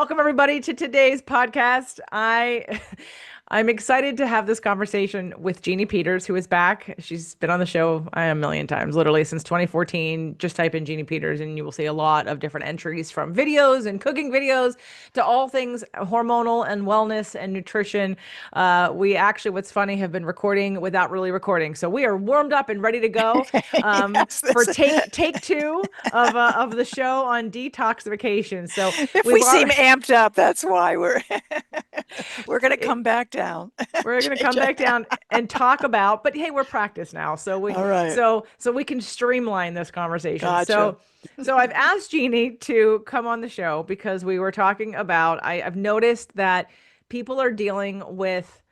Welcome everybody to today's podcast. I'm excited to have this conversation with Jeanne Peters, who is back. She's been on the show a million times, literally since 2014. Just type in Jeanne Peters and you will see a lot of different entries from videos and cooking videos to all things hormonal and wellness and nutrition. We actually, what's funny, have been recording without really recording. So we are warmed up and ready to go Yes, for this, take two of the show on detoxification. So if we've we seem already amped up, that's why we're going to it, come back down. we're gonna Change come it. back down and talk about, but hey, we're practiced now, so we All right. so we can streamline this conversation. Gotcha. So I've asked Jeanne to come on the show because we were talking about I've noticed that people are dealing with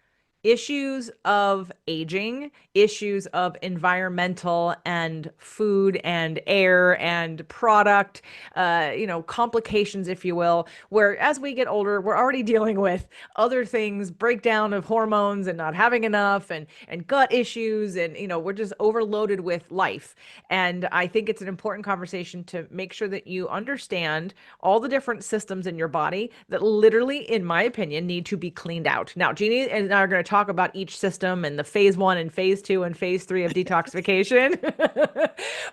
issues of aging, issues of environmental and food and air and product, complications, if you will, where as we get older, we're already dealing with other things, breakdown of hormones and not having enough and gut issues. And, we're just overloaded with life. And I think it's an important conversation to make sure that you understand all the different systems in your body that literally, in my opinion, need to be cleaned out. Now, Jeanne and I are going to talk about each system and the phase one and phase two and phase three of detoxification.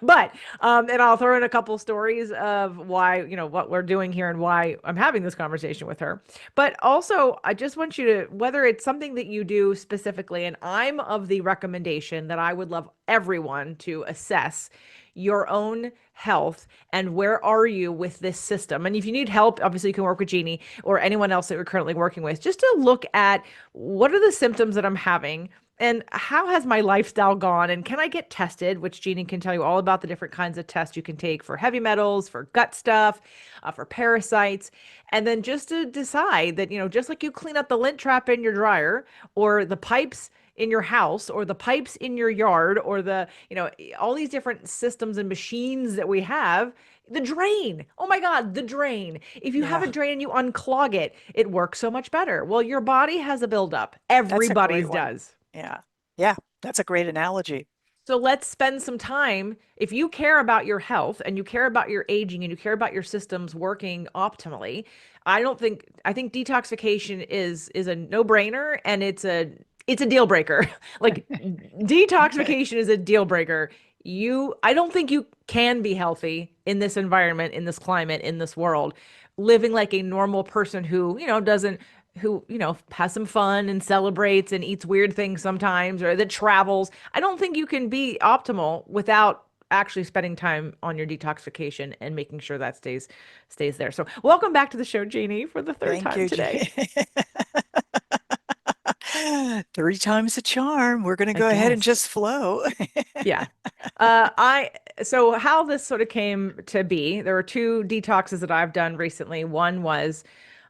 But, and I'll throw in a couple stories of why, what we're doing here and why I'm having this conversation with her. But also, I just want you to, whether it's something that you do specifically, and I'm of the recommendation that I would love everyone to assess your own health and where are you with this system. And if you need help, obviously you can work with Jeanne or anyone else that you're currently working with, just to look at what are the symptoms that I'm having and how has my lifestyle gone, and can I get tested, which Jeanne can tell you all about the different kinds of tests you can take for heavy metals, for gut stuff, for parasites. And then just to decide that, just like you clean up the lint trap in your dryer or the pipes in your house or the pipes in your yard or all these different systems and machines that we have, the drain. Oh my God, the drain. If you have a Yeah, drain and you unclog it, it works so much better. Well, your body has a buildup. that's a great Everybody's one. does. Yeah. Yeah, that's a great analogy. So let's spend some time. If you care about your health and you care about your aging and you care about your systems working optimally, I think detoxification is a no-brainer, and it's a deal breaker. Like detoxification is a deal breaker. I don't think you can be healthy in this environment, in this climate, in this world, living like a normal person who, doesn't who, has some fun and celebrates and eats weird things sometimes or that travels. I don't think you can be optimal without actually spending time on your detoxification and making sure that stays there. So, welcome back to the show, Jeanne, for the third Thank time you, today. Jean. Three times a charm. We're going to I go ahead and guess. just flow. Yeah. I so how this sort of came to be, there were two detoxes that I've done recently. One was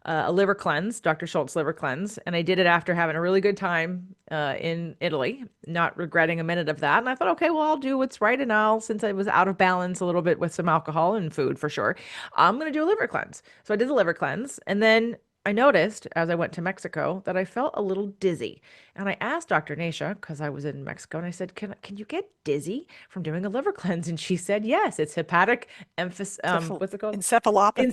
a liver cleanse, Dr. Schultz liver cleanse, and I did it after having a really good time in Italy, not regretting a minute of that. And I thought, okay, well, I'll do what's right, and since I was out of balance a little bit with some alcohol and food for sure, I'm gonna do a liver cleanse. So I did the liver cleanse, and then I noticed as I went to Mexico that I felt a little dizzy. And I asked Dr. Nasha, because I was in Mexico, and I said, can you get dizzy from doing a liver cleanse? And she said, yes, it's hepatic emphasis. What's it called? Encephalopathy.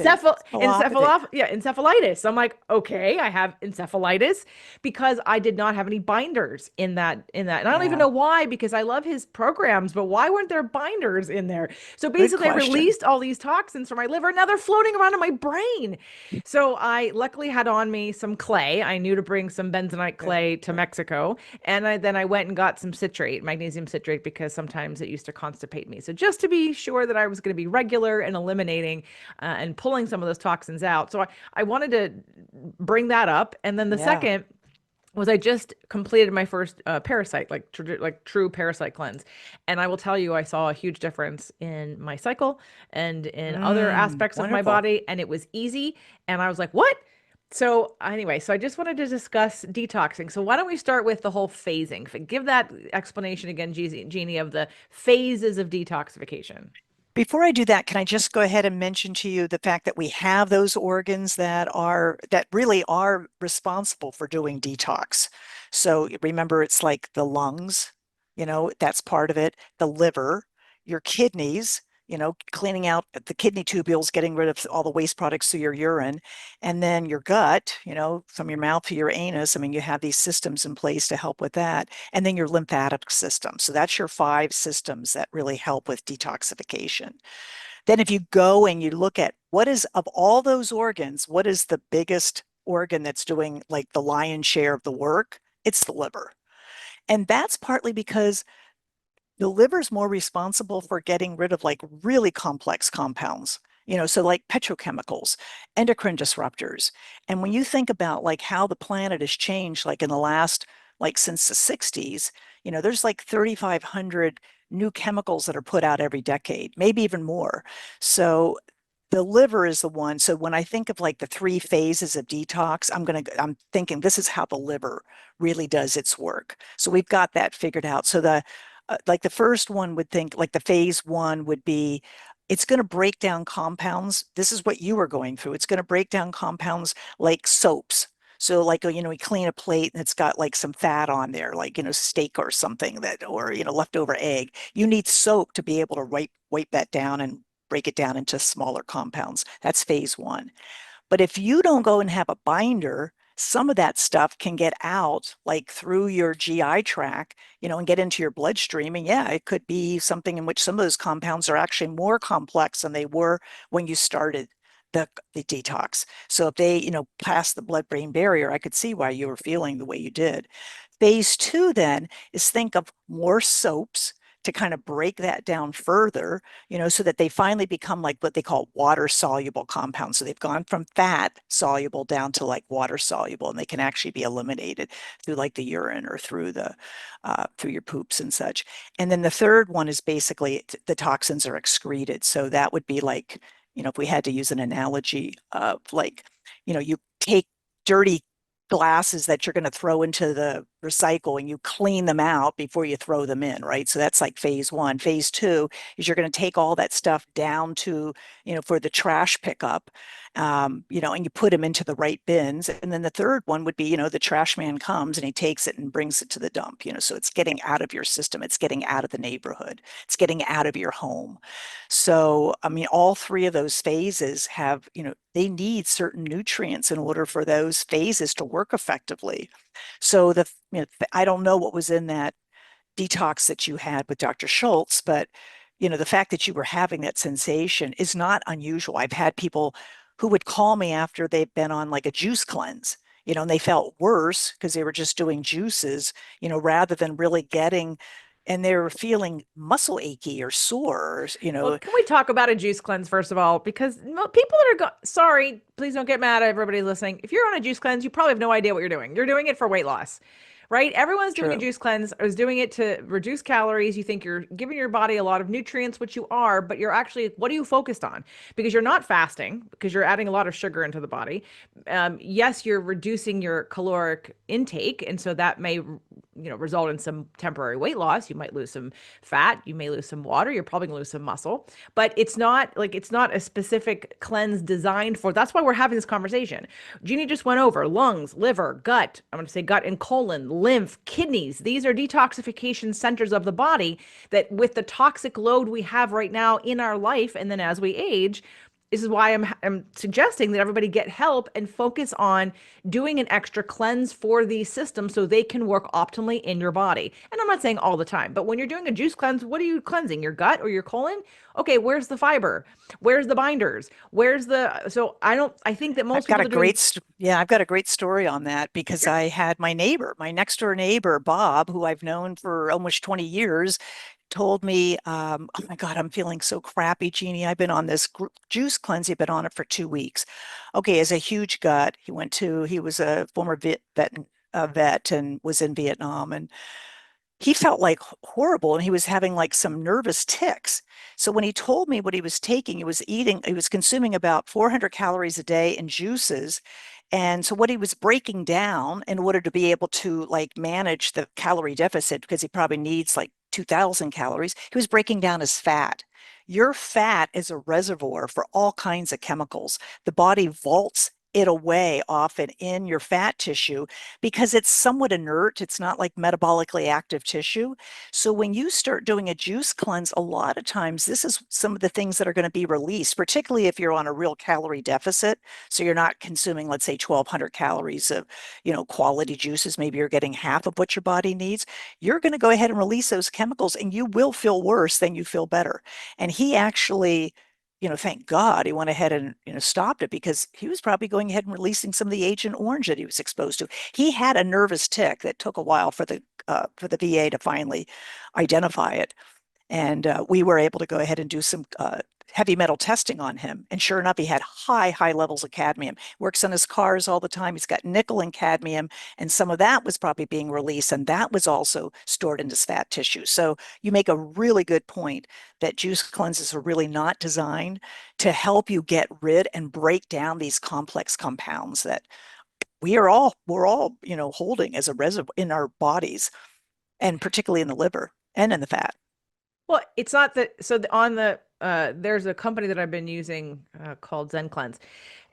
Encephalopathy. Encephalitis. I'm like, okay, I have encephalitis because I did not have any binders in that. And I don't even Yeah. know why, because I love his programs, but why weren't there binders in there? So Good basically I question. released all these toxins from my liver. Now they're floating around in my brain. So I luckily had on me some clay. I knew to bring some bentonite Good. clay to Good. Mexico. And then I went and got some citrate, magnesium citrate, because sometimes it used to constipate me. So just to be sure that I was going to be regular and eliminating and pulling some of those toxins out. So I wanted to bring that up. And then the Yeah. second was I just completed my first parasite, like true parasite cleanse. And I will tell you, I saw a huge difference in my cycle and in other aspects of my Wonderful. body. And it was easy. And I was like, what? So anyway, so I just wanted to discuss detoxing. So why don't we start with the whole phasing? Give that explanation again, Jeanne, of the phases of detoxification. Before I do that, can I just go ahead and mention to you the fact that we have those organs that really are responsible for doing detox. So remember, it's like the lungs, that's part of it, the liver, your kidneys, cleaning out the kidney tubules, getting rid of all the waste products through your urine, and then your gut, from your mouth to your anus. I mean, you have these systems in place to help with that, and then your lymphatic system. So that's your 5 systems that really help with detoxification. Then if you go and you look at what is, of all those organs, what is the biggest organ that's doing like the lion's share of the work? It's the liver. And that's partly because the liver is more responsible for getting rid of like really complex compounds, so like petrochemicals, endocrine disruptors. And when you think about like how the planet has changed, like in the last, like since the 60s, there's like 3,500 new chemicals that are put out every decade, maybe even more. So the liver is the one. So when I think of like the 3 phases of detox, I'm thinking this is how the liver really does its work. So we've got that figured out. So like the first one would think like the phase 1 would be it's going to break down compounds. This is what you were going through. It's going to break down compounds like soaps. So like, we clean a plate and it's got like some fat on there, like, steak or something that, or, leftover egg. You need soap to be able to wipe that down and break it down into smaller compounds. That's phase 1. But if you don't go and have a binder, some of that stuff can get out like through your GI tract, and get into your bloodstream. And yeah, it could be something in which some of those compounds are actually more complex than they were when you started the detox. So if they, pass the blood-brain barrier, I could see why you were feeling the way you did. Phase 2 then is think of more soaps to kind of break that down further, so that they finally become like what they call water soluble compounds. So they've gone from fat soluble down to like water soluble, and they can actually be eliminated through like the urine or through your poops and such. And then the third one is basically the toxins are excreted. So that would be like, if we had to use an analogy of like, you take dirty glasses that you're going to throw into the recycle and you clean them out before you throw them in, right? So that's like phase 1. Phase 2 is you're going to take all that stuff down to, for the trash pickup, and you put them into the right bins. And then the third one would be, the trash man comes and he takes it and brings it to the dump, so it's getting out of your system. It's getting out of the neighborhood. It's getting out of your home. So, I mean, all 3 of those phases have, they need certain nutrients in order for those phases to work effectively. So I don't know what was in that detox that you had with Dr. Schultz, but the fact that you were having that sensation is not unusual. I've had people who would call me after they've been on like a juice cleanse, and they felt worse because they were just doing juices, rather than really getting, and they were feeling muscle achy or sore, Well, can we talk about a juice cleanse first of all? Because people that sorry, please don't get mad at everybody listening. If you're on a juice cleanse, you probably have no idea what you're doing. You're doing it for weight loss, right? Everyone's doing a True. juice cleanse or is doing it to reduce calories. You think you're giving your body a lot of nutrients, which you are, but you're actually, what are you focused on? Because you're not fasting, because you're adding a lot of sugar into the body. Yes, you're reducing your caloric intake, and so that may, result in some temporary weight loss. You might lose some fat, you may lose some water, you're probably gonna lose some muscle, but it's not a specific cleanse designed for. That's why we're having this conversation. Jeannie just went over lungs, liver, gut. I'm going to say gut and colon, lymph, kidneys. These are detoxification centers of the body that, with the toxic load we have right now in our life, and then as we age, this is why I'm suggesting that everybody get help and focus on doing an extra cleanse for these systems so they can work optimally in your body. And I'm not saying all the time, but when you're doing a juice cleanse, what are you cleansing? Your gut or your colon? Okay, where's the fiber? Where's the binders? So I think that most I've got people a are doing. yeah, I've got a great story on that because I had my next door neighbor, Bob, who I've known for almost 20 years, told me, oh my God, I'm feeling so crappy, Jeannie. I've been on this juice cleanse. He'd been on it for 2 weeks. Okay, he has a huge gut. He was a former vet and was in Vietnam. And he felt like horrible and he was having like some nervous tics. So when he told me what he was taking, he was consuming about 400 calories a day in juices. And so what he was breaking down in order to be able to like manage the calorie deficit, because he probably needs like 2000 calories, he was breaking down his fat. Your fat is a reservoir for all kinds of chemicals. The body vaults it away often in your fat tissue because it's somewhat inert. It's not like metabolically active tissue. So when you start doing a juice cleanse, a lot of times this is some of the things that are going to be released, particularly if you're on a real calorie deficit. So you're not consuming, let's say, 1,200 calories of, quality juices. Maybe you're getting half of what your body needs. You're going to go ahead and release those chemicals and you will feel worse than you feel better. And he actually, thank God he went ahead and, stopped it because he was probably going ahead and releasing some of the Agent Orange that he was exposed to. He had a nervous tick that took a while for the VA to finally identify it. And we were able to go ahead and do some heavy metal testing on him. And sure enough, he had high levels of cadmium. Works on his cars all the time. He's got nickel and cadmium, and some of that was probably being released, and that was also stored in his fat tissue. So you make a really good point that juice cleanses are really not designed to help you get rid and break down these complex compounds that we're all holding as a reservoir in our bodies, and particularly in the liver and in the fat. Well, it's not that. So on the there's a company that I've been using called Zen Cleanse,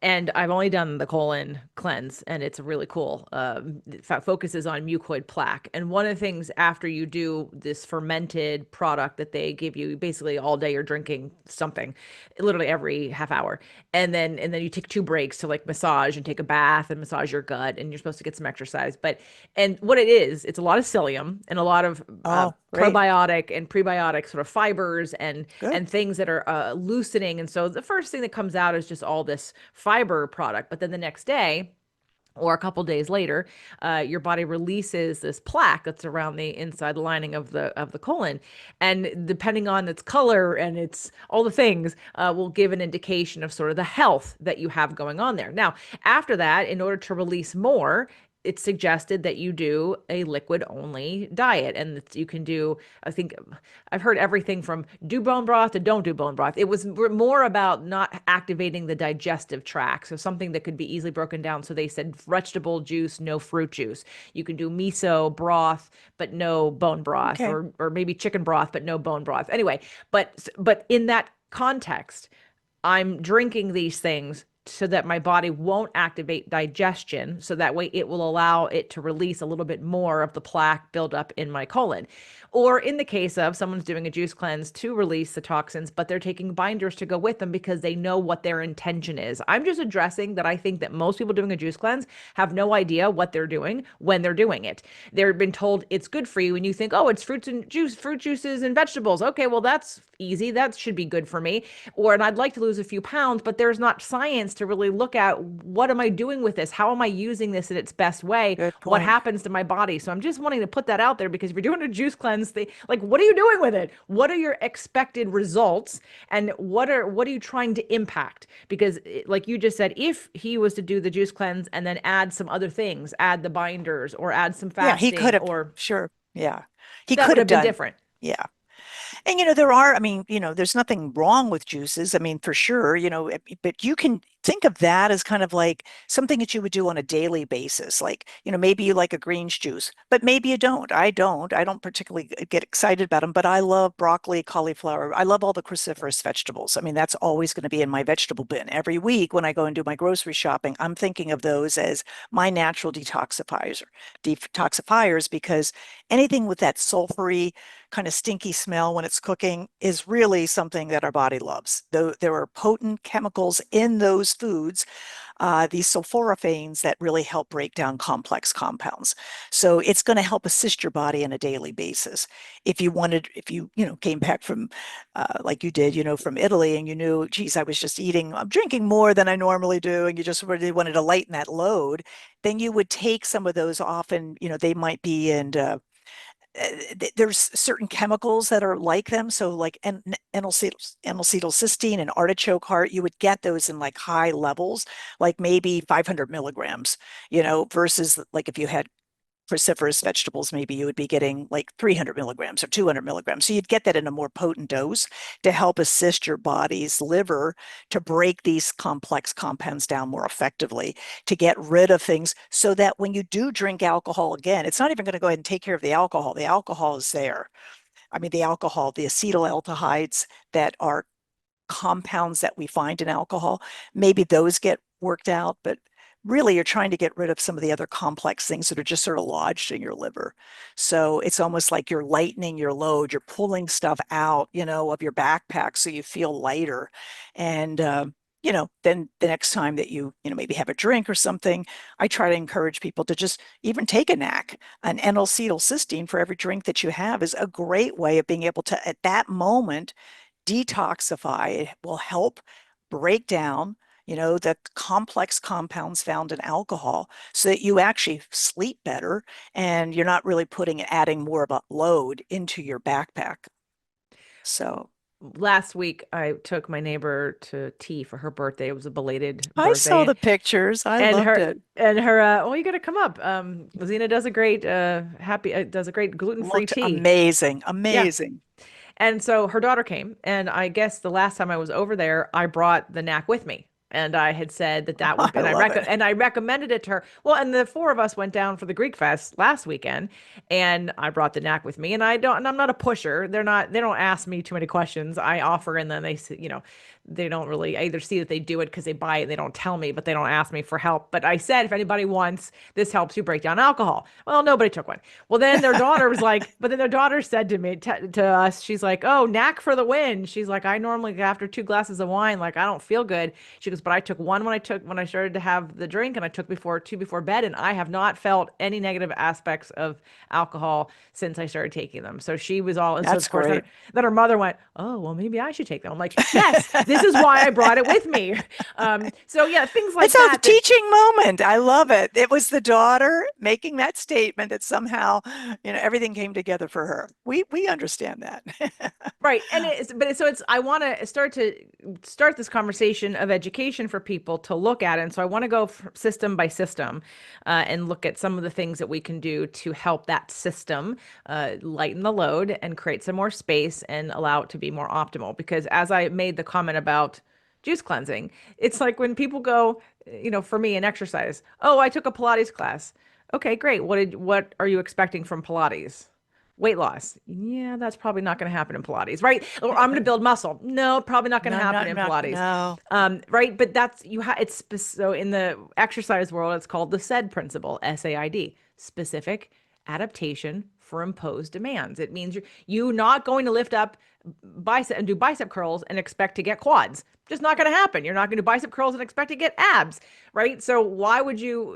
and I've only done the colon cleanse, and it's really cool. It focuses on mucoid plaque. And one of the things after you do this fermented product that they give you, basically all day you're drinking something, literally every half hour, and then you take 2 breaks to like massage and take a bath and massage your gut, and you're supposed to get some exercise. But and what it is, it's a lot of psyllium and a lot of Oh, great. probiotic and prebiotic sort of fibers Good. and things that are loosening. And so the first thing that comes out is just all this fiber product. But then the next day, or a couple days later, your body releases this plaque that's around the inside lining of the colon, and depending on its color and its all the things, will give an indication of sort of the health that you have going on there. Now, after that, in order to release more, it's suggested that you do a liquid only diet, and you can do, I think I've heard everything from do bone broth to don't do bone broth. It was more about not activating the digestive tract, so something that could be easily broken down. So they said vegetable juice, no fruit juice. You can do miso broth but no bone broth, Okay. or maybe chicken broth but no bone broth. Anyway, but in that context, I'm drinking these things so that my body won't activate digestion. So that way it will allow it to release a little bit more of the plaque buildup in my colon. Or in the case of someone's doing a juice cleanse to release the toxins, but they're taking binders to go with them because they know what their intention is. I'm just addressing that I think that most people doing a juice cleanse have no idea what they're doing when they're doing it. They've been told it's good for you, and you think, oh, it's fruit juices and vegetables. Okay, well, that's easy. That should be good for me. And I'd like to lose a few pounds, but there's not science to really look at what am I doing with this? How am I using this in its best way? Good What point. happens to my body? So I'm just wanting to put that out there, because if you're doing a juice cleanse, like, what are you doing with it? What are your expected results? And what are you trying to impact? Because like you just said, if he was to do the juice cleanse and then add some other things, add the binders or add some Yeah, he could fasting, have, or sure. Yeah. He that could would have have been done, different. yeah. And there are, I mean, there's nothing wrong with juices. I mean, for sure, but you can think of that as kind of like something that you would do on a daily basis. Like, maybe you like a greens juice, but maybe you don't. I don't. I don't particularly get excited about them, but I love broccoli, cauliflower. I love all the cruciferous vegetables. I mean, that's always going to be in my vegetable bin. Every week when I go and do my grocery shopping, I'm thinking of those as my natural detoxifiers, because anything with that sulfury kind of stinky smell when it's cooking is really something that our body loves. Though there are potent chemicals in those foods, these sulforaphanes that really help break down complex compounds. So it's going to help assist your body on a daily basis. If you, came back from, like you did, from Italy, and you knew, geez, I'm drinking more than I normally do, and you just really wanted to lighten that load, then you would take some of those. Often, they might be in there's certain chemicals that are like them. So like N-acetylcysteine and artichoke heart, you would get those in like high levels, like maybe 500 milligrams, versus like if you had cruciferous vegetables, maybe you would be getting like 300 milligrams or 200 milligrams. So you'd get that in a more potent dose to help assist your body's liver to break these complex compounds down more effectively, to get rid of things so that when you do drink alcohol again, it's not even going to go ahead and take care of the alcohol. The alcohol is there. I mean, the alcohol, the acetaldehydes that are compounds that we find in alcohol, maybe those get worked out, but really you're trying to get rid of some of the other complex things that are just sort of lodged in your liver. So it's almost like you're lightening your load. You're pulling stuff out, of your backpack so you feel lighter. And, then the next time that maybe have a drink or something, I try to encourage people to just even take a NAC. An N-acetylcysteine for every drink that you have is a great way of being able to, at that moment, detoxify. It will help break down, the complex compounds found in alcohol so that you actually sleep better and you're not really adding more of a load into your backpack. So Last week I took my neighbor to tea for her birthday. It was a belated I saw birthday. the pictures. I And loved her it. and her well, you got to come up. Zena does a great does a great gluten-free Looked tea. amazing, Yeah. amazing. And so her daughter came, and I guess the last time I was over there, I brought the knack with me. And I had said that that would, I love it. and I recommended it to her. Well, and the four of us went down for the Greek Fest last weekend, and I brought the knack with me. And I'm not a pusher. They don't ask me too many questions. I offer, and then they don't really, I either see that they do it because they buy it and they don't tell me, but they don't ask me for help. But I said, if anybody wants, this helps you break down alcohol. Well, nobody took one. Well, then their daughter was like, but then their daughter said to us, she's like, oh, knack for the win. She's like, I normally, after 2 glasses of wine, like, I don't feel good. She goes, but I took one when I started to have the drink, and I took two before bed, and I have not felt any negative aspects of alcohol since I started taking them. So she was all, and so That's of course, great. then her mother went, oh, well, maybe I should take them. I'm like, yes, this is why I brought it with me. So yeah, things It's like a that. teaching moment. I love it. It was the daughter making that statement that somehow, everything came together for her. We understand that. Right. And I want to start this conversation of education for people to look at. And so I want to go system by system and look at some of the things that we can do to help that system lighten the load and create some more space and allow it to be more optimal. Because as I made the comment about juice cleansing, it's like when people go, for me, an exercise. Oh, I took a Pilates class. Okay, great. What are you expecting from Pilates? Weight loss. Yeah, that's probably not going to happen in Pilates, right? Or I'm going to build muscle. No, probably not going to No, happen not, in not, Pilates. no. Right? But so in the exercise world, it's called the SAID principle, SAID, specific adaptation for imposed demands. It means you're not going to lift up bicep and do bicep curls and expect to get quads. Just not going to happen. You're not going to do bicep curls and expect to get abs, right? So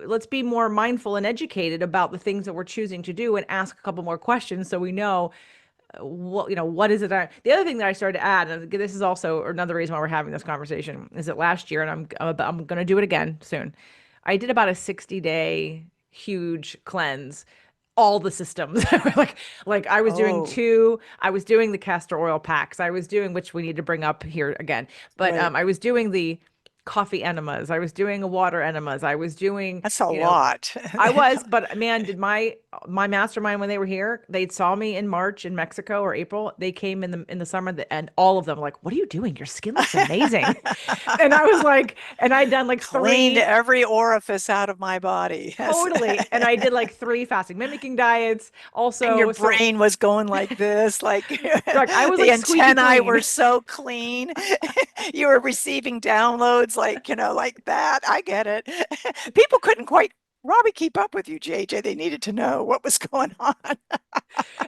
let's be more mindful and educated about the things that we're choosing to do and ask a couple more questions so we know what is it the other thing that I started to add, and this is also another reason why we're having this conversation, is that last year, and I'm going to do it again soon, I did about a 60-day huge cleanse, all the systems. like Oh, I was doing the castor oil packs, I was doing, which we need to bring up here again, but right. I was doing the coffee enemas, I was doing a water enemas, I was doing, That's a lot. I was, but man, did my mastermind, when they were here, they saw me in March in Mexico or April. They came in the summer, and all of them were like, "What are you doing? Your skin looks amazing." And I was like, and I'd done like Cleaned three, every orifice out of my body. Yes. totally, and I did like three fasting mimicking diets. And your Also, so brain was going like this, like like I was the like squeaky antennae were clean. so clean. You were receiving downloads like, like that. I get it. People couldn't quite Robbie keep up with you, JJ. They needed to know what was going on.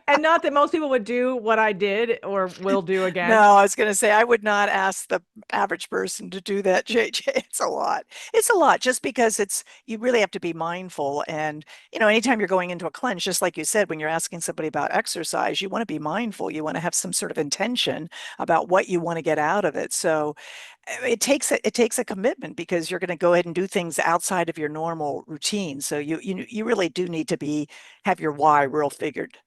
And not that most people would do what I did or will do No, again. I was going to say I would not ask the average person to do that, JJ. It's a lot. It's a lot just because you really have to be mindful. And, anytime you're going into a cleanse, just like you said, when you're asking somebody about exercise, you want to be mindful. You want to have some sort of intention about what you want to get out of it. So it takes a commitment because you're going to go ahead and do things outside of your normal routine. So you really do need to have your why real figured.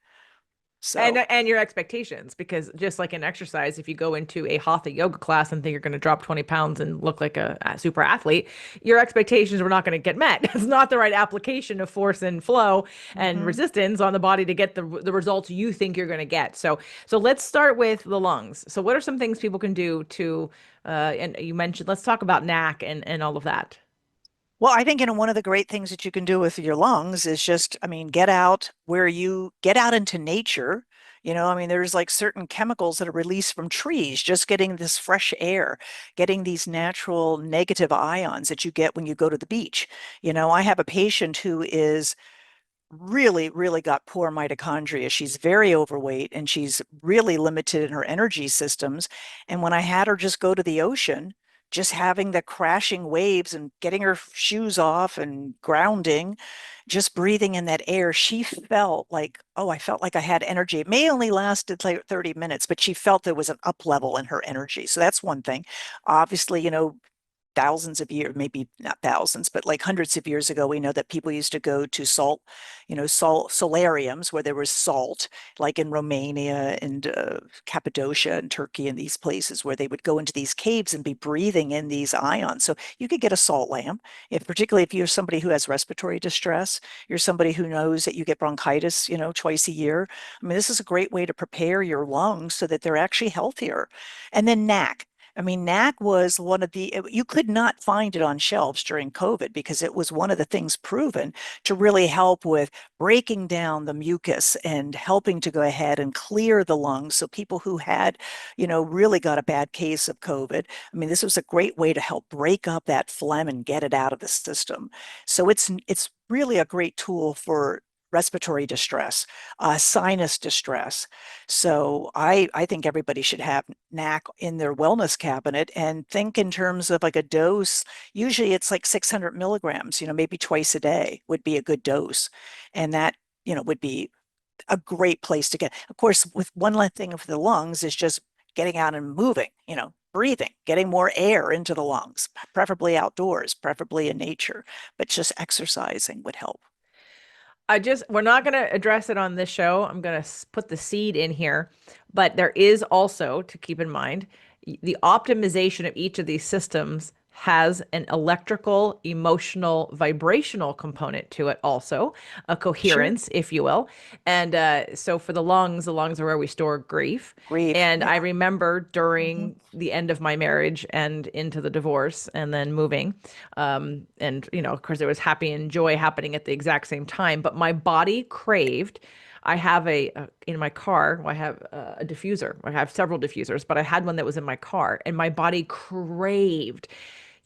So And your expectations, because just like in exercise, if you go into a hatha yoga class and think you're going to drop 20 pounds and look like a super athlete, your expectations were not going to get met. It's not the right application of force and flow and mhm. resistance on the body to get the results you think you're going to get. So let's start with the lungs. So what are some things people can do to and you mentioned, let's talk about knack and all of that. Well, I think, one of the great things that you can do with your lungs is just, I mean, get out into nature, I mean, there's like certain chemicals that are released from trees, just getting this fresh air, getting these natural negative ions that you get when you go to the beach. I have a patient who is really, really got poor mitochondria. She's very overweight and she's really limited in her energy systems. And when I had her just go to the ocean, just having the crashing waves and getting her shoes off and grounding, just breathing in that air, she felt like, oh, I felt like I had energy. It may only lasted like 30 minutes, but she felt there was an up level in her energy. So that's one thing. Obviously, thousands of years, maybe not thousands, but like hundreds of years ago, we know that people used to go to salt solariums where there was salt, like in Romania and Cappadocia and Turkey and these places where they would go into these caves and be breathing in these ions. So you could get a salt lamp, particularly if you're somebody who has respiratory distress, you're somebody who knows that you get bronchitis, twice a year. I mean, this is a great way to prepare your lungs so that they're actually healthier. And then NAC. I mean, NAC was one of you could not find it on shelves during COVID because it was one of the things proven to really help with breaking down the mucus and helping to go ahead and clear the lungs. So people who had, really got a bad case of COVID, I mean, this was a great way to help break up that phlegm and get it out of the system. So it's really a great tool for respiratory distress, sinus distress. So I think everybody should have NAC in their wellness cabinet and think in terms of like a dose. Usually it's like 600 milligrams, maybe twice a day would be a good dose. And that, would be a great place to get. Of course, with one last thing for the lungs is just getting out and moving, breathing, getting more air into the lungs, preferably outdoors, preferably in nature, but just exercising would help. We're not going to address it on this show. I'm going to put the seed in here, but there is also to keep in mind the optimization of each of these systems has an electrical, emotional, vibrational component to it, also a Sure. coherence, if you will. And so for the lungs are where we store grief. Grief. And Yeah. I remember Hmm. during the end of my marriage and into the divorce and then moving, and of course, there was happy and joy happening at the exact same time. But my body craved. I have in my car. Well, I have a diffuser. I have several diffusers, but I had one that was in my car, and my body craved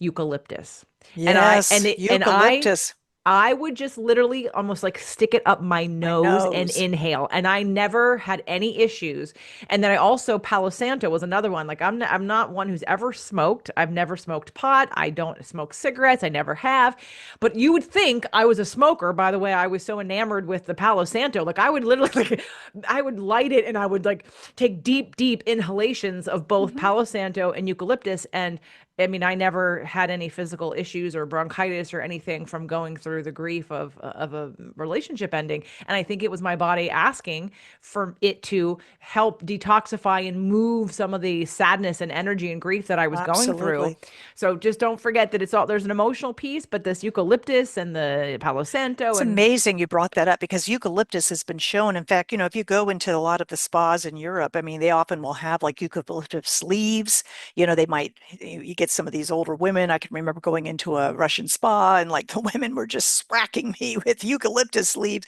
eucalyptus. And I and Yes. it and Eucalyptus. I would just literally almost like stick it up my My nose and nose. inhale, and I never had any issues. And then I also Palo Santo was another one. Like I'm not one who's ever smoked. I've never smoked pot. I don't smoke cigarettes. I never have. But you would think I was a smoker by the way I was so enamored with the Palo Santo. Like I would literally like, I would light it and I would like take deep, deep inhalations of both Hmm. Palo Santo and eucalyptus. And I mean, I never had any physical issues or bronchitis or anything from going through the grief of a relationship ending. And I think it was my body asking for it to help detoxify and move some of the sadness and energy and grief that I was going through. Absolutely. So just don't forget that there's an emotional piece, but this eucalyptus and the Palo Santo It's and amazing you brought that up because eucalyptus has been shown. In fact, if you go into a lot of the spas in Europe, I mean, they often will have like eucalyptus leaves. They might, you get some of these older women. I can remember going into a Russian spa and like the women were just swacking me with eucalyptus leaves.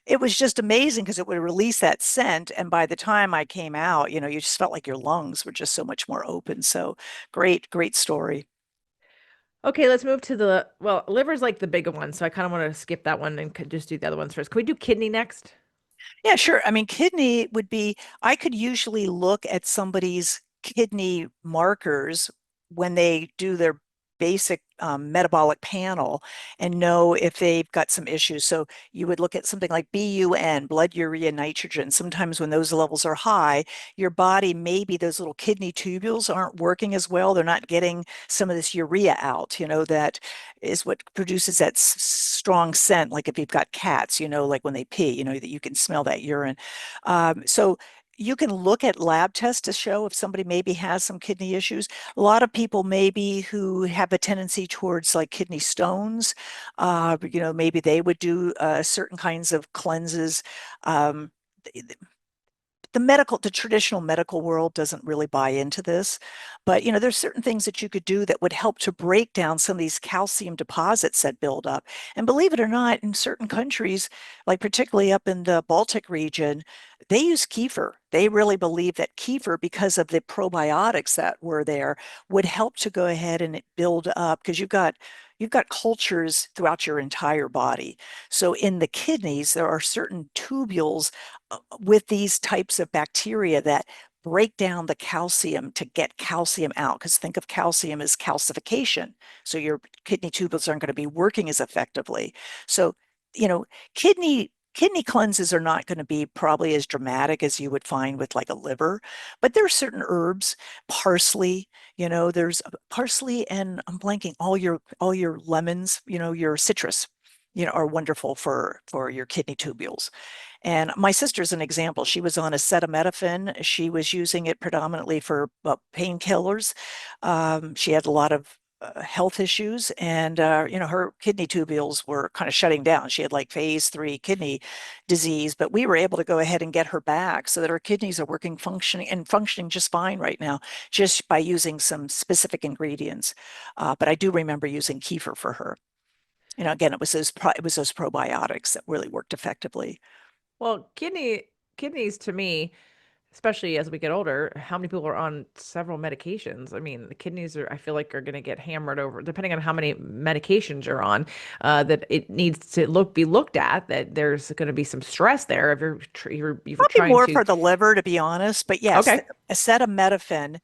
It was just amazing because it would release that scent. And by the time I came out, you just felt like your lungs were just so much more open. So great, great story. okay, let's move to liver's like the bigger one, so I kind of want to skip that one and just do the other ones first. Can we do kidney next? Yeah, sure. I mean, kidney would be, I could usually look at somebody's kidney markers when they do their basic metabolic panel and know if they've got some issues. So you would look at something like BUN, blood urea nitrogen. Sometimes when those levels are high, your body, maybe those little kidney tubules aren't working as well. They're not getting some of this urea out, that is what produces that strong scent. Like if you've got cats, like when they pee, that you can smell that urine. So you can look at lab tests to show if somebody maybe has some kidney issues. A lot of people maybe who have a tendency towards like kidney stones, maybe they would do certain kinds of cleanses. Um, the traditional medical world doesn't really buy into this, but there's certain things that you could do that would help to break down some of these calcium deposits that build up. And believe it or not, in certain countries, like particularly up in the Baltic region, they use kefir. They really believe that kefir, because of the probiotics that were there, would help to go ahead and build up, because you've got cultures throughout your entire body. So in the kidneys, there are certain tubules with these types of bacteria that break down the calcium to get calcium out. Because think of calcium as calcification. So your kidney tubules aren't going to be working as effectively. So, you know, kidney cleanses are not going to be probably as dramatic as you would find with like a liver, but there are certain herbs, parsley, there's parsley, and I'm blanking, all your lemons, your citrus, are wonderful for your kidney tubules. And my sister's an example. She was on acetaminophen. She was using it predominantly for painkillers. She had a lot of health issues, and her kidney tubules were kind of shutting down. She had like phase 3 kidney disease, but we were able to go ahead and get her back so that her kidneys are functioning just fine right now, just by using some specific ingredients. But I do remember using kefir for her. Again, it was those probiotics that really worked effectively. Well, kidneys to me, especially as we get older, how many people are on several medications? I mean, the kidneys I feel like are going to get hammered over, depending on how many medications you're on, that it needs to be looked at, that there's going to be some stress there if you're Probably trying more to. for the liver, to be honest. But yes, Okay. acetaminophen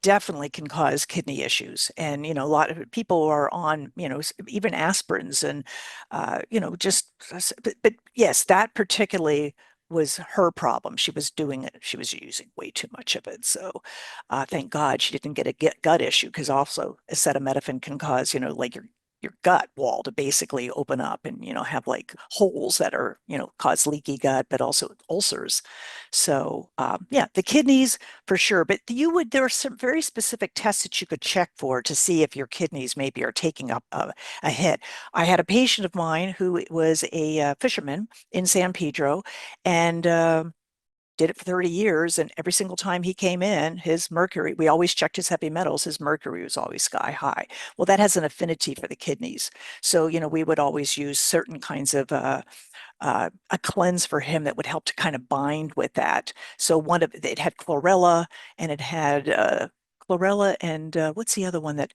definitely can cause kidney issues. And, a lot of people are on, even aspirins and, just, but yes, that particularly was her problem. She was doing it. She was using way too much of it. So thank God she didn't get a gut issue, because also acetaminophen can cause, like your gut wall to basically open up and have like holes that are cause leaky gut, but also ulcers. So yeah, the kidneys for sure. But there are some very specific tests that you could check for to see if your kidneys maybe are taking up a hit. I had a patient of mine who was a fisherman in San Pedro, and did it for 30 years. And every single time he came in, his mercury, we always checked his heavy metals, his mercury was always sky high. Well, that has an affinity for the kidneys. So, we would always use certain kinds of a cleanse for him that would help to kind of bind with that. So it had chlorella, and it had chlorella, and what's the other one that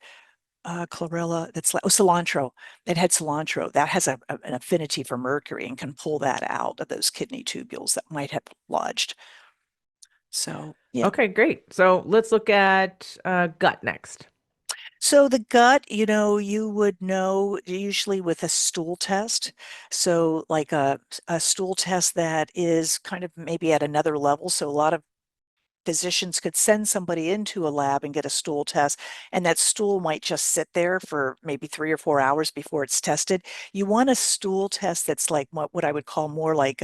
chlorella, that's like, oh, cilantro. It had cilantro. That has an affinity for mercury and can pull that out of those kidney tubules that might have lodged. So, yeah. Okay, great. So let's look at gut next. So the gut, you would know usually with a stool test. So like a stool test that is kind of maybe at another level. So a lot of physicians could send somebody into a lab and get a stool test, and that stool might just sit there for maybe 3 or 4 hours before it's tested. You want a stool test that's like what I would call more like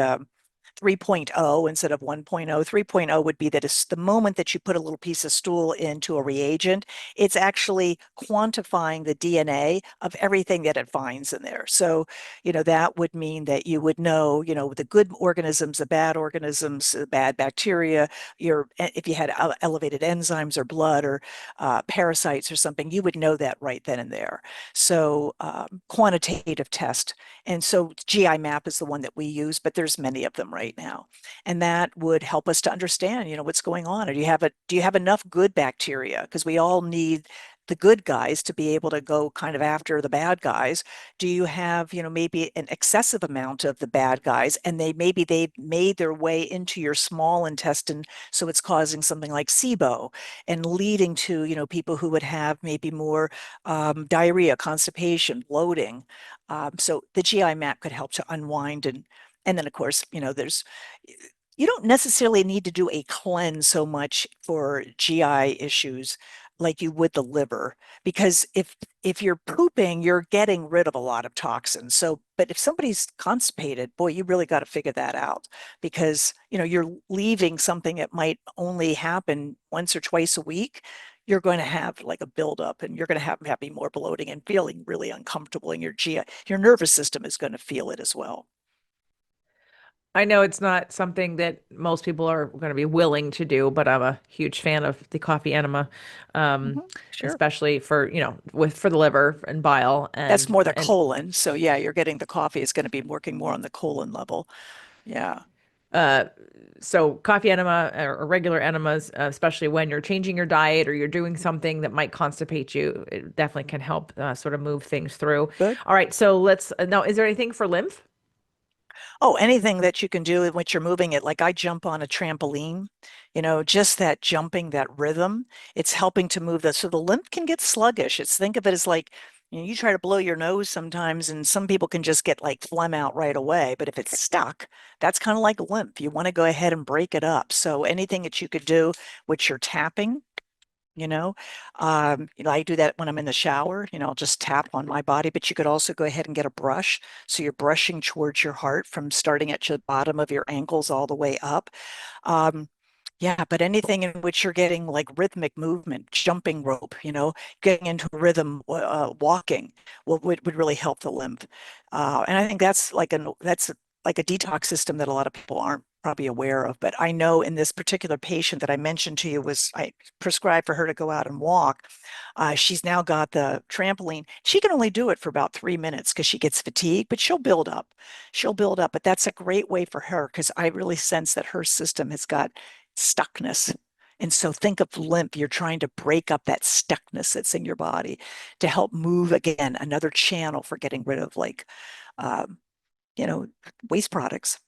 3.0 instead of 1.0. 3.0 would be that it's the moment that you put a little piece of stool into a reagent, it's actually quantifying the DNA of everything that it finds in there. So, that would mean that you would know, the good organisms, the bad organisms, the bad bacteria, if you had elevated enzymes or blood or parasites or something, you would know that right then and there. So quantitative test. And so GI map is the one that we use, but there's many of them right now. And that would help us to understand, what's going on. Or do you have enough good bacteria? Because we all need the good guys to be able to go kind of after the bad guys. Do you have, maybe an excessive amount of the bad guys, and they've made their way into your small intestine, so it's causing something like SIBO and leading to, people who would have maybe more diarrhea, constipation, bloating. So the GI map could help to unwind, and then of course, you don't necessarily need to do a cleanse so much for GI issues like you would the liver, because if you're pooping, you're getting rid of a lot of toxins. So, but if somebody's constipated, boy, you really got to figure that out, because you're leaving something that might only happen once or twice a week. You're going to have like a buildup, and you're going to have having more bloating and feeling really uncomfortable, and your nervous system is going to feel it as well. I know it's not something that most people are going to be willing to do, but I'm a huge fan of the coffee enema, um, Sure. especially for, with for the liver and bile That's more the and colon. So yeah, you're getting the coffee is going to be working more on the colon level. Yeah. uh, so coffee enema or regular enemas, especially when you're changing your diet or you're doing something that might constipate you, it definitely can help sort of move things through. Good. All right, so let's now, is there anything for lymph? Oh, anything that you can do in which you're moving it. Like I jump on a trampoline, just that jumping, that rhythm, it's helping to move that. So the lymph can get sluggish. It's think of it as like, you try to blow your nose sometimes, and some people can just get like phlegm out right away. But if it's stuck, that's kind of like lymph. You want to go ahead and break it up. So anything that you could do, which you're tapping, I do that when I'm in the shower. I'll just tap on my body, but you could also go ahead and get a brush. So you're brushing towards your heart from starting at the bottom of your ankles all the way up. um, yeah, but anything in which you're getting like rhythmic movement, jumping rope, getting into rhythm, walking would really help the lymph. And I think that's like a detox system that a lot of people aren't probably aware of. But I know in this particular patient that I mentioned to you, I prescribed for her to go out and walk. She's now got the trampoline. She can only do it for about 3 minutes because she gets fatigued, but she'll build up. She'll build up. But that's a great way for her because I really sense that her system has got stuckness. And so think of lymph. You're trying to break up that stuckness that's in your body to help move again, another channel for getting rid of um, you know, waste products.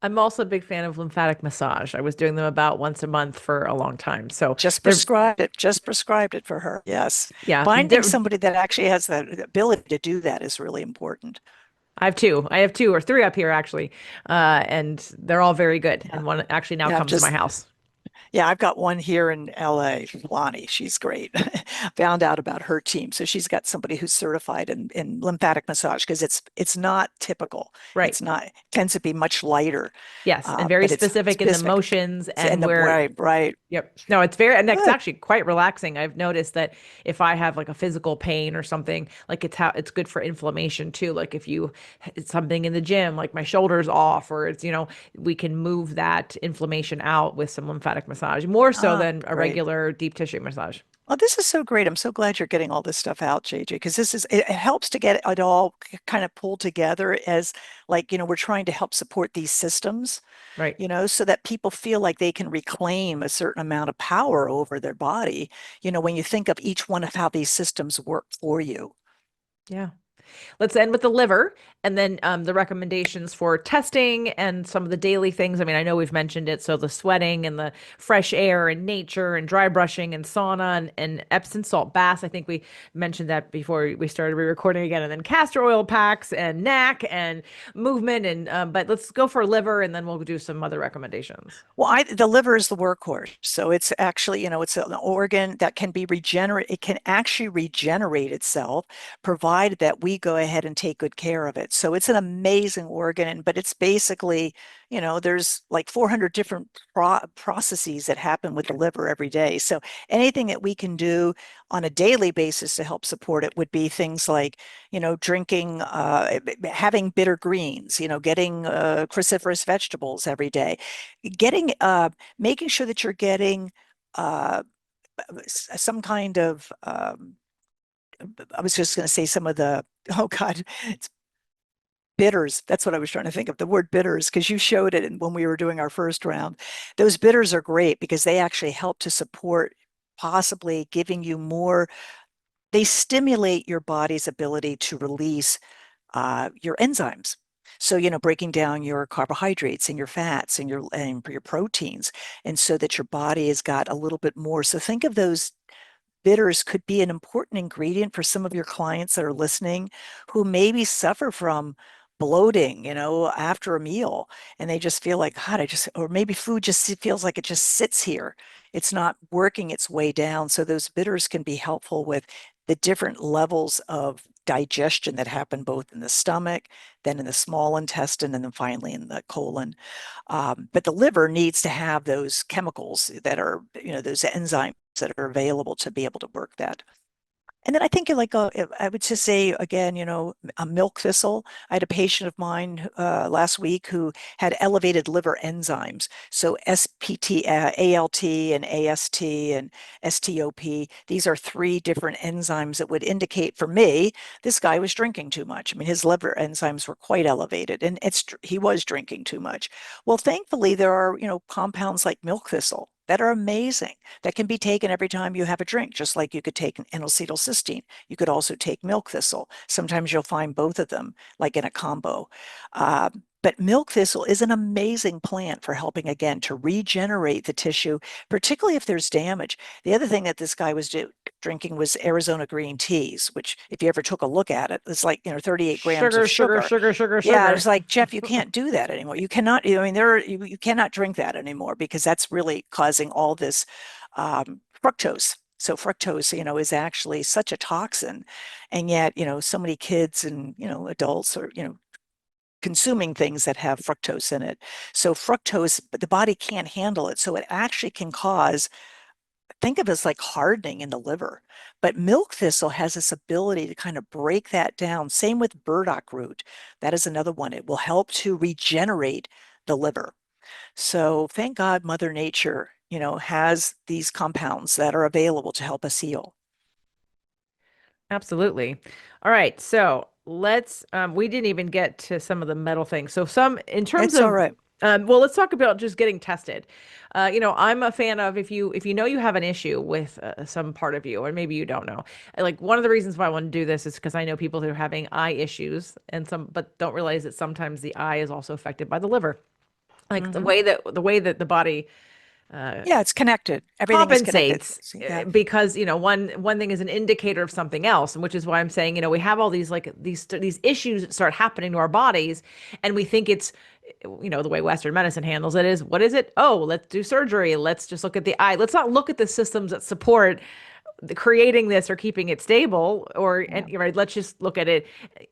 I'm also a big fan of lymphatic massage. I was doing them about once a month for a long time. So they're, Just prescribed it for her. Yes. yeah, Finding somebody that actually has the ability to do that is really important. I have two. I have two or three up here actually, and they're all very good. Yeah. And one actually now Yeah. comes to my house. Yeah, I've got one here in LA, Lonnie. She's great. Found out about her team. So she's got somebody who's certified in lymphatic massage because it's not typical. Right. It's not, it tends to be much lighter, Yes, and very but it's specific in the specific. motions And and the where. right, right. Yep. No, it's very, and it's Good. actually quite relaxing. I've noticed that if I have like a physical pain or something, like it's good for inflammation too. Like if you, it's something in the gym, like my shoulder's off, or it's, we can move that inflammation out with some lymphatic massage, more so Ah, than a great. regular deep tissue massage. Oh, this is so great. I'm so glad you're getting all this stuff out, JJ, because it helps to get it all kind of pulled together as like, we're trying to help support these systems, Right. so that people feel like they can reclaim a certain amount of power over their body, when you think of each one of how these systems work for you. Yeah. Let's end with the liver and then the recommendations for testing and some of the daily things. I mean, I know we've mentioned it. So the sweating and the fresh air and nature and dry brushing and sauna and Epsom salt baths. I think we mentioned that before we started re-recording again. And then castor oil packs and NAC and movement. And but let's go for liver and then we'll do some other recommendations. Well, the liver is the workhorse. So it's actually, it's an organ that can be regenerate. It can actually regenerate itself, provided that we go ahead and take good care of it. So it's an amazing organ, but it's basically, there's like 400 different processes that happen with the liver every day. So anything that we can do on a daily basis to help support it would be things like, drinking, having bitter greens, getting cruciferous vegetables every day, getting making sure that you're getting uh, some kind of I was just going to say some of the, oh God, it's bitters. That's what I was trying to think of, the word bitters, because you showed it when we were doing our first round. Those bitters are great because they actually help to support possibly giving you more, they stimulate your body's ability to release your enzymes. So, breaking down your carbohydrates and your fats and your proteins, and so that your body has got a little bit more. So think of those bitters could be an important ingredient for some of your clients that are listening who maybe suffer from bloating, after a meal, and they just feel like, God, or maybe food just feels like it just sits here. It's not working its way down. So those bitters can be helpful with the different levels of digestion that happen both in the stomach, then in the small intestine, and then finally in the colon. But the liver needs to have those chemicals that are, those enzymes that are available to be able to work that. And then I think like I would just say again, a milk thistle. I had a patient of mine last week who had elevated liver enzymes. So SPT, ALT and AST and STOP. These are three different enzymes that would indicate for me this guy was drinking too much. I mean, his liver enzymes were quite elevated, and he was drinking too much. Well, thankfully, there are compounds like milk thistle that are amazing that can be taken every time you have a drink, just like you could take an N-acetylcysteine. You could also take milk thistle. Sometimes you'll find both of them, like in a combo. Uh, but milk thistle is an amazing plant for helping, again, to regenerate the tissue, particularly if there's damage. The other thing that this guy was drinking was Arizona green teas, which, if you ever took a look at it, it's like 38 grams of Sugar, sugar, sugar. sugar, sugar, Yeah, sugar. it's like, Jeff, you can't do that anymore. You cannot, I mean, you cannot drink that anymore because that's really causing all this fructose. So fructose, is actually such a toxin. And yet, so many kids and, adults are, consuming things that have fructose in it. So fructose, but the body can't handle it. So it actually can cause, think of it as like hardening in the liver. But milk thistle has this ability to kind of break that down. Same with burdock root. That is another one. It will help to regenerate the liver. So thank God Mother Nature, has these compounds that are available to help us heal. Absolutely. All right. So we didn't even get to some of the metal things. So, in terms It's all of, right. well, let's talk about just getting tested. I'm a fan of if you know you have an issue with some part of you, or maybe you don't know. Like one of the reasons why I want to do this is because I know people who are having eye issues but don't realize that sometimes the eye is also affected by the liver. Like Hmm. the way that the body uh, Yeah, it's connected. Everything is connected. compensates See that? because one thing is an indicator of something else, and which is why I'm saying we have all these like these issues that start happening to our bodies, and we think it's the way Western medicine handles it is, what is it? Oh, let's do surgery, let's just look at the eye, let's not look at the systems that support creating this or keeping it stable, or Yeah. and right, let's just look at it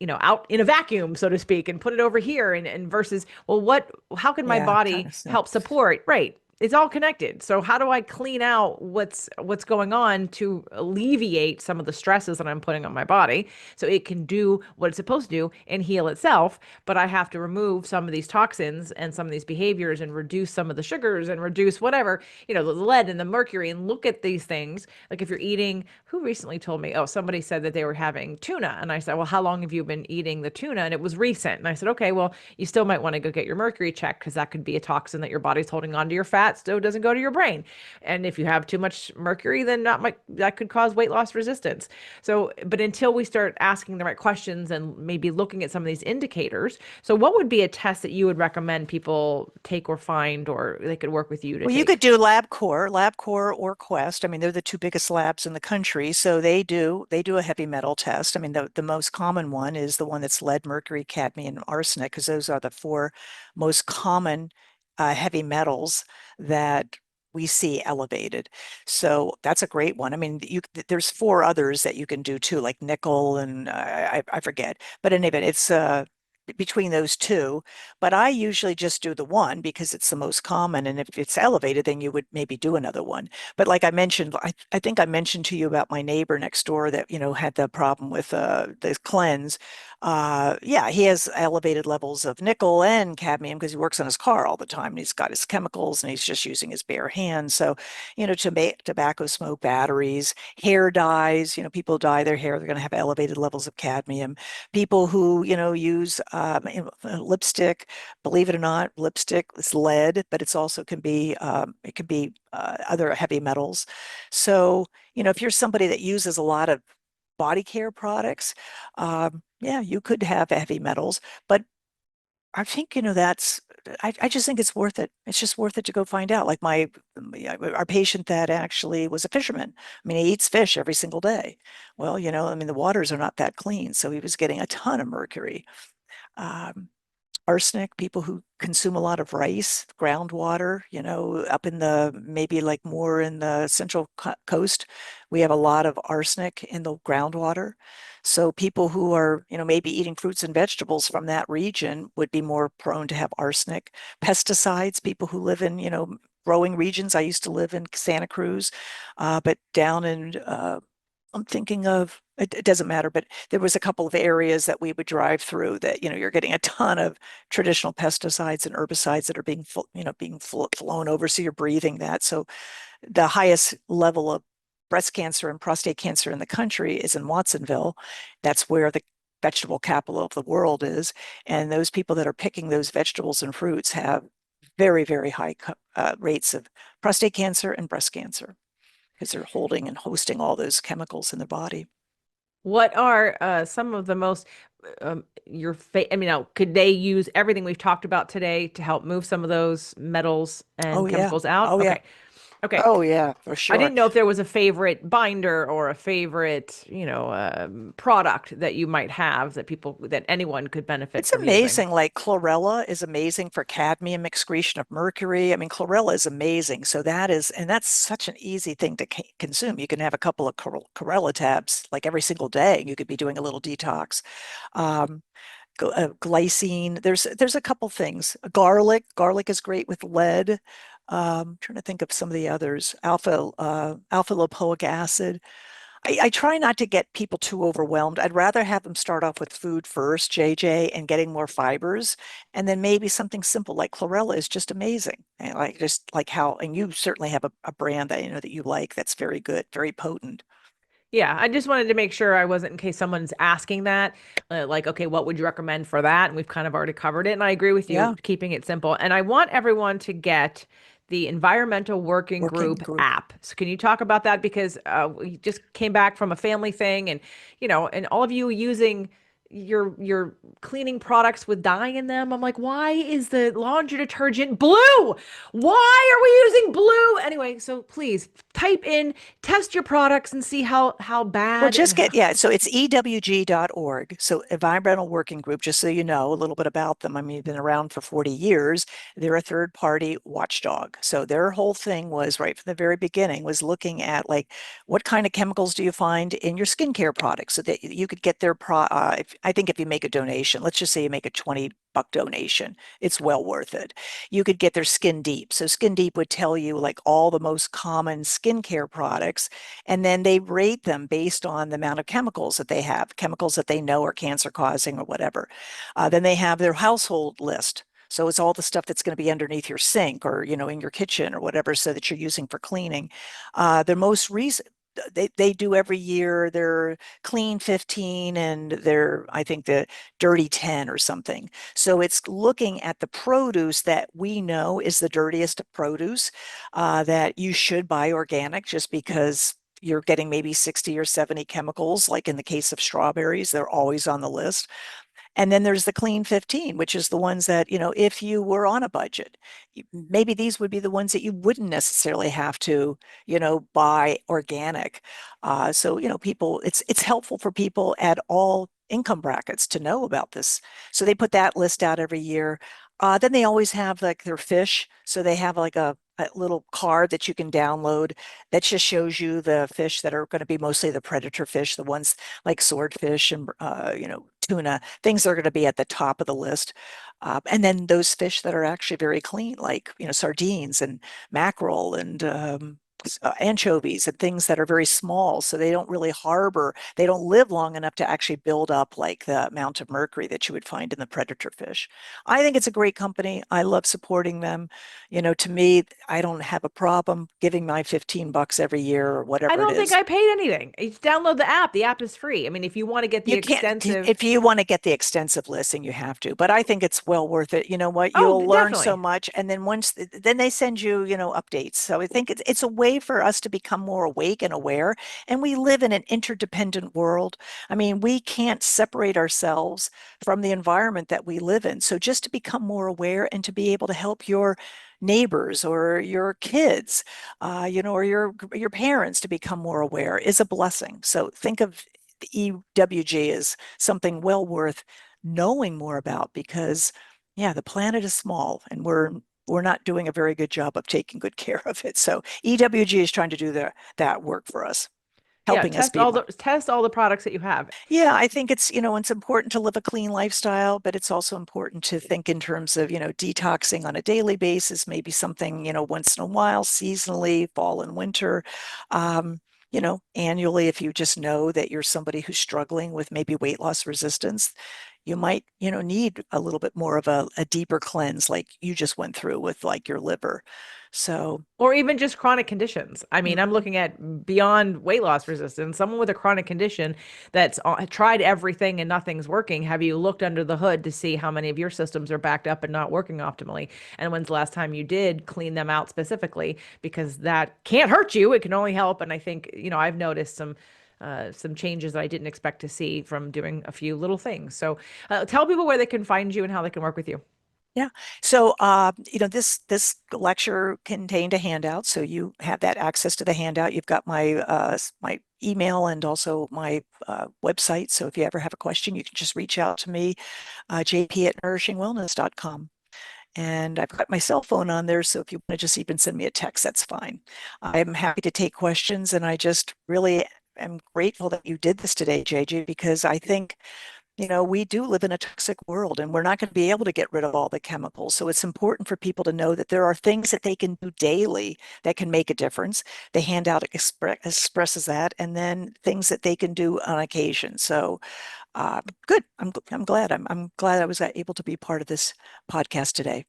out in a vacuum, so to speak, and put it over here, and versus, well, how can my Yeah, kind body of thing. help support, right? It's all connected. So how do I clean out what's going on to alleviate some of the stresses that I'm putting on my body so it can do what it's supposed to do and heal itself? But I have to remove some of these toxins and some of these behaviors and reduce some of the sugars and reduce whatever, the lead and the mercury, and look at these things. Like if you're eating, who recently told me, oh, somebody said that they were having tuna. And I said, well, how long have you been eating the tuna? And it was recent. And I said, okay, well, you still might want to go get your mercury checked because that could be a toxin that your body's holding onto your fat so it doesn't go to your brain. And if you have too much mercury, then that could cause weight loss resistance. So, but until we start asking the right questions and maybe looking at some of these indicators, so what would be a test that you would recommend people take or find, or they could work with you to Well, you take? could do LabCorp or Quest. I mean, they're the two biggest labs in the country, so they do a heavy metal test. I mean, the most common one is the one that's lead, mercury, cadmium, arsenic, because those are the four most common heavy metals that we see elevated. So that's a great one. I mean, there's four others that you can do too, like nickel and I forget. But in any event, it's between those two. But I usually just do the one because it's the most common. And if it's elevated, then you would maybe do another one. But like I mentioned, I think I mentioned to you about my neighbor next door that, had the problem with the cleanse. Yeah, he has elevated levels of nickel and cadmium because he works on his car all the time and he's got his chemicals and he's just using his bare hands. So, tobacco smoke, batteries, hair dyes, people dye their hair, they're going to have elevated levels of cadmium. People who, use lipstick, believe it or not, lipstick is lead, but it's also it can be other heavy metals. So, if you're somebody that uses a lot of body care products, yeah, you could have heavy metals, but I think, I just think it's worth it. It's just worth it to go find out. Like our patient that actually was a fisherman. I mean, he eats fish every single day. Well, I mean, the waters are not that clean. So he was getting a ton of mercury. Um, Arsenic, people who consume a lot of rice, groundwater, up in maybe like more in the central coast, we have a lot of arsenic in the groundwater. So people who are, maybe eating fruits and vegetables from that region would be more prone to have arsenic. Pesticides, people who live in, growing regions. I used to live in Santa Cruz, but down in I'm thinking of, it doesn't matter, but there was a couple of areas that we would drive through that, you're getting a ton of traditional pesticides and herbicides that are being flown over. So you're breathing that. So the highest level of breast cancer and prostate cancer in the country is in Watsonville. That's where the vegetable capital of the world is. And those people that are picking those vegetables and fruits have very, very high rates of prostate cancer and breast cancer because they're holding and hosting all those chemicals in the body. What are some of the most I mean, now, could they use everything we've talked about today to help move some of those metals Oh, and yeah. chemicals out? Oh, yeah. Okay. Okay. Oh, yeah, for I sure. didn't know if there was a favorite binder or a favorite, product that you might have that anyone could benefit It's from using. amazing. Like chlorella is amazing for cadmium excretion of mercury. I mean, chlorella is amazing. So and that's such an easy thing to consume. You can have a couple of chlorella tabs like every single day. You could be doing a little detox. Um, Glycine. There's a couple things. Garlic is great with lead. Trying to think of some of the others. Alpha lipoic acid. I try not to get people too overwhelmed. I'd rather have them start off with food first, JJ, and getting more fibers, and then maybe something simple like chlorella is just amazing. And like just like how, and you certainly have a brand that that you like that's very good, very potent. Yeah, I just wanted to make sure I wasn't, in case someone's asking that, like, okay, what would you recommend for that? And we've kind of already covered it. And I agree with you, Yeah, keeping it simple. And I want everyone to get the Environmental Working working Group group. app. So can you talk about that? Because we just came back from a family thing, and and all of you using your cleaning products with dye in them. I'm like, why is the laundry detergent blue? Why are we using blue? Anyway, so please type in, test your products and see how Well, bad and just how. yeah, so it's ewg.org. So Environmental Working Group, just so you know a little bit about them. I mean, they've been around for 40 years. They're a third party watchdog. So their whole thing was right from the very beginning was looking at like what kind of chemicals do you find in your skincare products so that you could get I think if you make a donation, let's just say you make a 20 buck donation, it's well worth it. You could get their Skin Deep. So Skin Deep would tell you like all the most common skincare products, and then they rate them based on the amount of chemicals that they have, chemicals that they know are cancer causing or whatever. Then they have their household list. So it's all the stuff that's going to be underneath your sink or, in your kitchen or whatever, so that you're using for cleaning. The most recent, they do every year their clean 15 and their, I think, the dirty 10 or something. So it's looking at the produce that we know is the dirtiest of produce, that you should buy organic just because you're getting maybe 60 or 70 chemicals. Like in the case of strawberries, they're always on the list. And then there's the clean 15, which is the ones that, if you were on a budget, maybe these would be the ones that you wouldn't necessarily have to, buy organic. So, people, it's helpful for people at all income brackets to know about this. So they put that list out every year. Then they always have like their fish. So they have like a little card that you can download that just shows you the fish that are going to be mostly the predator fish, the ones like swordfish and tuna, things that are going to be at the top of the list. And then those fish that are actually very clean, like sardines and mackerel and anchovies and things that are very small, so they don't really harbor, they don't live long enough to actually build up like the amount of mercury that you would find in the predator fish. I think it's a great company. I love supporting them. To me, I don't have a problem giving my 15 bucks every year or I whatever it don't think is. I paid anything. You download the app. The app is free. I mean, if you want to get the You can't, extensive. if you want to get the extensive listing, you have to, but I think it's well worth it. You know what? Oh, You'll learn so definitely. much. And then then they send you, updates. So I think it's a way for us to become more awake and aware. And we live in an interdependent world. I mean, we can't separate ourselves from the environment that we live in. So just to become more aware and to be able to help your neighbors or your kids, or your parents to become more aware is a blessing. So think of the EWG is something well worth knowing more about because, yeah, the planet is small and we're not doing a very good job of taking good care of it. So EWG is trying to do that work for us, Yeah, helping us be more. test all the products that you have. Yeah, I think it's important to live a clean lifestyle, but it's also important to think in terms of, detoxing on a daily basis, maybe something, once in a while, seasonally, fall and winter. annually, if you just know that you're somebody who's struggling with maybe weight loss resistance, you might, need a little bit more of a deeper cleanse like you just went through with like your liver. So, Or even just chronic conditions. I mean, I'm mhm, looking at beyond weight loss resistance, someone with a chronic condition that's tried everything and nothing's working. Have you looked under the hood to see how many of your systems are backed up and not working optimally? And when's the last time you did clean them out specifically? Because that can't hurt you, it can only help. And I think, I've noticed some changes that I didn't expect to see from doing a few little things. So tell people where they can find you and how they can work with you. yeah. So, this lecture contained a handout, so you have that access to the handout. You've got my email and also my website. So if you ever have a question, you can just reach out to me, jp@nourishingwellness.com. And I've got my cell phone on there, so if you want to just even send me a text, that's fine. I'm happy to take questions, and I just really am grateful that you did this today, JJ, because I think we do live in a toxic world and we're not going to be able to get rid of all the chemicals. So it's important for people to know that there are things that they can do daily that can make a difference. The handout expresses that, and then things that they can do on occasion. So good. I'm glad. I'm glad I was able to be part of this podcast today.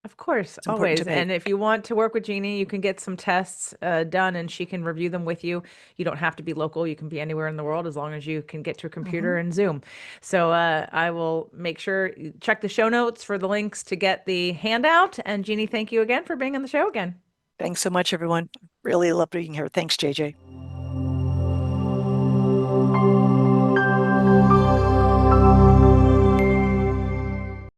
Of course, It's important to always. me. And if you want to work with Jeannie, you can get some tests done and she can review them with you. You don't have to be local. You can be anywhere in the world as long as you can get to a computer Mhm. and Zoom. So I will make sure you check the show notes for the links to get the handout. And Jeannie, thank you again for being on the show again. Thanks so much, everyone. Really love being here. Thanks, JJ.